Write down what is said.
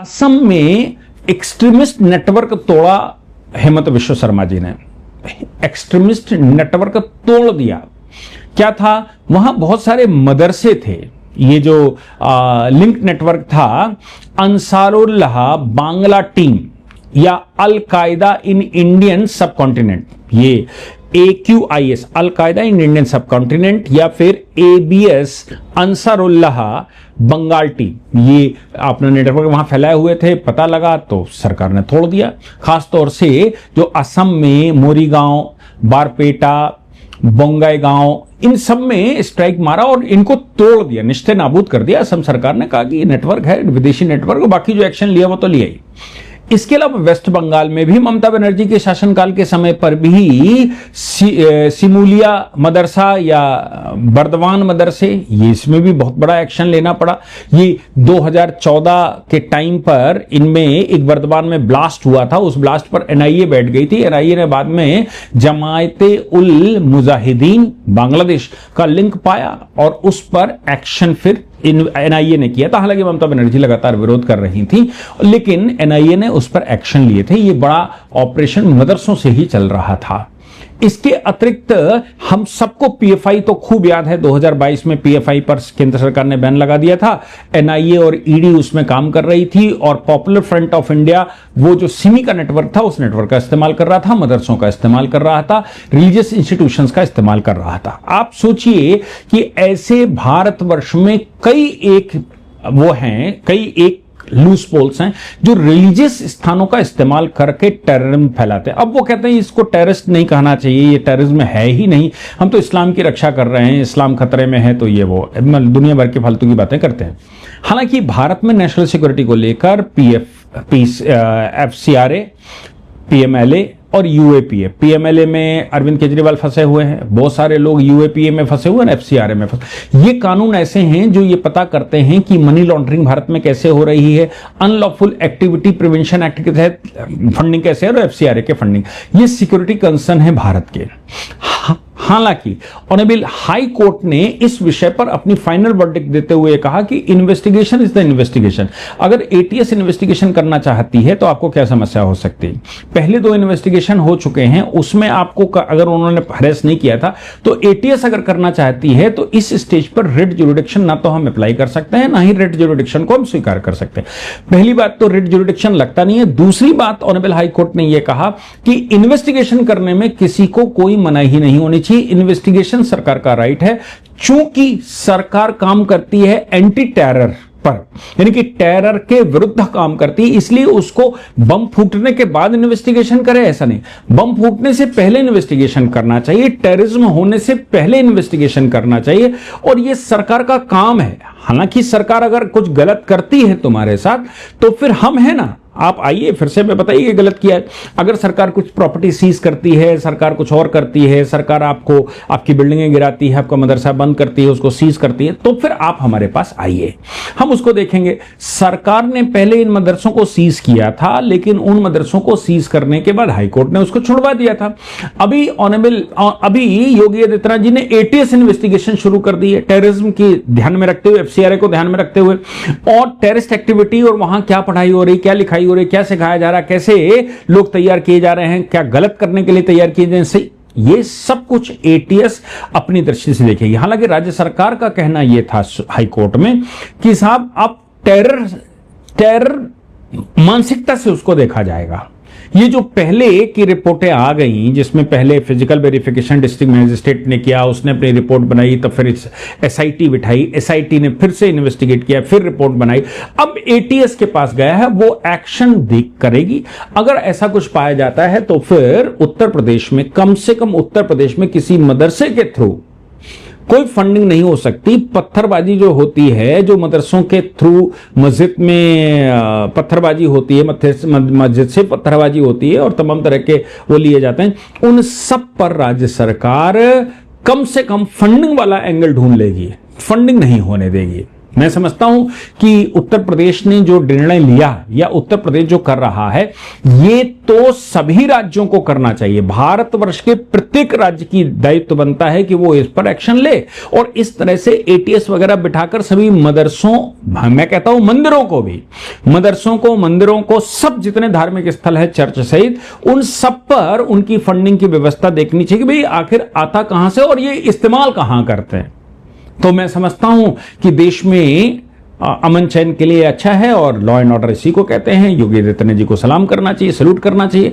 असम में extremist network तोड़ा हेमंत विश्व शर्मा जी ने। एक्सट्रीमिस्ट नेटवर्क तोड़ दिया। क्या था वहां? बहुत सारे मदरसे थे। ये जो लिंक नेटवर्क था, अंसारुल्लाह बांग्ला टीम या अल कायदा इन इंडियन सब कॉन्टिनेंट, ये AQIS अल कायदा इन इंडियन सब कॉन्टिनेंट, या फिर ABS अंसारुल्लाह बंगाल टीम, ये अपना नेटवर्क वहां फैलाए हुए थे। पता लगा तो सरकार ने तोड़ दिया। खासतौर से जो असम में मोरीगांव, बारपेटा, बोंगाईगांव, इन सब में स्ट्राइक मारा और इनको तोड़ दिया, निश्चय नाबूद कर दिया। असम सरकार ने कहा कि ये नेटवर्क है विदेशी नेटवर्क, बाकी जो एक्शन लिया वो तो लिया ही। इसके अलावा वेस्ट बंगाल में भी ममता बनर्जी के शासनकाल के समय पर भी सिमुलिया मदरसा या बर्दवान मदरसे, ये इसमें भी बहुत बड़ा एक्शन लेना पड़ा। ये 2014 के टाइम पर इनमें एक बर्दवान में ब्लास्ट हुआ था, उस ब्लास्ट पर NIA बैठ गई थी। NIA ने बाद में जमायते उल मुजाहिदीन बांग्लादेश का लिंक पाया और उस पर एक्शन फिर NIA ने किया था। हालांकि ममता बनर्जी लगातार विरोध कर रही थी, लेकिन NIA ने उस पर एक्शन लिए थे। ये बड़ा ऑपरेशन मदरसों से ही चल रहा था। इसके अतिरिक्त हम सबको PFI तो खूब याद है, 2022 में PFI पर केंद्र सरकार ने बैन लगा दिया था। NIA और ED उसमें काम कर रही थी और पॉपुलर फ्रंट ऑफ इंडिया, वो जो सिमी का नेटवर्क था, उस नेटवर्क का इस्तेमाल कर रहा था, मदरसों का इस्तेमाल कर रहा था, रिलीजियस इंस्टीट्यूशंस का इस्तेमाल कर रहा था। आप सोचिए कि ऐसे भारतवर्ष में कई एक लूज पोल्स हैं जो रिलीजियस स्थानों का इस्तेमाल करके टेररिज्म फैलाते हैं। अब वो कहते हैं इसको टेररिस्ट नहीं कहना चाहिए, ये टेररिज्म है ही नहीं, हम तो इस्लाम की रक्षा कर रहे हैं, इस्लाम खतरे में है, तो ये वो दुनिया भर की फालतू की बातें करते हैं। हालांकि भारत में नेशनल सिक्योरिटी को लेकर FCRA, PMLA और UAPA, PMLA में अरविंद केजरीवाल फंसे हुए हैं, बहुत सारे लोग UAPA में फंसे हुए हैं, FCRA में फंसे। ये कानून ऐसे हैं जो ये पता करते हैं कि मनी लॉन्ड्रिंग भारत में कैसे हो रही है, अनलॉफुल एक्टिविटी प्रिवेंशन एक्ट के तहत फंडिंग कैसे है और FCRA के फंडिंग, ये सिक्योरिटी कंसर्न है भारत के। हालांकि ऑनरेबल हाई कोर्ट ने इस विषय पर अपनी फाइनल वर्डिक्ट देते हुए कहा कि इन्वेस्टिगेशन इज द इन्वेस्टिगेशन। अगर ATS इन्वेस्टिगेशन करना चाहती है तो आपको क्या समस्या हो सकती है? पहले 2 इन्वेस्टिगेशन हो चुके हैं, उसमें आपको अगर उन्होंने हरेस नहीं किया था तो ATS अगर करना चाहती है तो इस स्टेज पर रिट ज्यूरिडिक्शन ना तो हम अप्लाई कर सकते हैं, ना ही रिट ज्यूरिडिक्शन को हम स्वीकार कर सकते हैं। पहली बात तो रिट ज्यूरिडिक्शन लगता नहीं है। दूसरी बात, ऑनरेबल हाई कोर्ट ने यह कहा कि इन्वेस्टिगेशन करने में किसी को कोई मनाही नहीं होनी चाहिए, इन्वेस्टिगेशन सरकार का राइट है। चूंकि सरकार काम करती है एंटी टेरर पर, यानी कि टेरर के विरुद्ध काम करती है, इसलिए उसको बम फूटने के बाद इन्वेस्टिगेशन करे, ऐसा नहीं। बम फूटने से पहले इन्वेस्टिगेशन करना चाहिए, टेररिज्म होने से पहले इन्वेस्टिगेशन करना चाहिए, और यह सरकार का काम है। हालांकि सरकार अगर कुछ गलत करती है तुम्हारे साथ तो फिर हम है ना, आप आइए फिर से मैं बताइए गलत किया है। अगर सरकार कुछ प्रॉपर्टी सीज करती है, सरकार कुछ और करती है, सरकार आपको आपकी बिल्डिंगें गिराती है, आपका मदरसा बंद करती है, उसको सीज करती है, तो फिर आप हमारे पास आइए, हम उसको देखेंगे। सरकार ने पहले इन मदरसों को सीज किया था, लेकिन उन मदरसों को सीज करने के बाद हाईकोर्ट ने उसको छुड़वा दिया था। अभी योगी आदित्यनाथ जी ने ATS इन्वेस्टिगेशन शुरू कर दी है, टेररिज्म की ध्यान में रखते हुए, FCRA को ध्यान में रखते हुए, और टेररिस्ट एक्टिविटी और वहां क्या पढ़ाई हो रही, क्या लिखाई हो रही, क्या सिखाया जा रहा, कैसे लोग तैयार किए जा रहे हैं, क्या गलत करने के लिए तैयार किए जा रहे हैं, ये सब कुछ ATS अपनी दृष्टि से देखेगी। हालांकि राज्य सरकार का कहना यह था हाई कोर्ट में कि साहब अब टेरर मानसिकता से उसको देखा जाएगा। ये जो पहले की रिपोर्टें आ गई, जिसमें पहले फिजिकल वेरिफिकेशन डिस्ट्रिक्ट मजिस्ट्रेट ने किया, उसने अपनी रिपोर्ट बनाई, तो फिर SIT बिठाई, SIT ने फिर से इन्वेस्टिगेट किया, फिर रिपोर्ट बनाई, अब ATS के पास गया है, वो एक्शन करेगी। अगर ऐसा कुछ पाया जाता है तो फिर उत्तर प्रदेश में, कम से कम उत्तर प्रदेश में किसी मदरसे के थ्रू कोई फंडिंग नहीं हो सकती। पत्थरबाजी जो होती है, जो मदरसों के थ्रू मस्जिद में पत्थरबाजी होती है, मस्जिद से पत्थरबाजी होती है और तमाम तरह के वो लिए जाते हैं, उन सब पर राज्य सरकार कम से कम फंडिंग वाला एंगल ढूंढ लेगी, फंडिंग नहीं होने देगी। मैं समझता हूं कि उत्तर प्रदेश ने जो निर्णय लिया या उत्तर प्रदेश जो कर रहा है, ये तो सभी राज्यों को करना चाहिए। भारतवर्ष के प्रत्येक राज्य की दायित्व बनता है कि वो इस पर एक्शन ले और इस तरह से एटीएस वगैरह बिठाकर सभी मदरसों, मैं कहता हूं मंदिरों को भी, मंदिरों को सब जितने धार्मिक स्थल है चर्च सहित, उन सब पर उनकी फंडिंग की व्यवस्था देखनी चाहिए कि भाई आखिर आता कहां से और ये इस्तेमाल कहां करते हैं। तो मैं समझता हूं कि देश में अमन चैन के लिए अच्छा है और लॉ एंड ऑर्डर इसी को कहते हैं। योगी आदित्यनाथ जी को सलाम करना चाहिए, सैल्यूट करना चाहिए।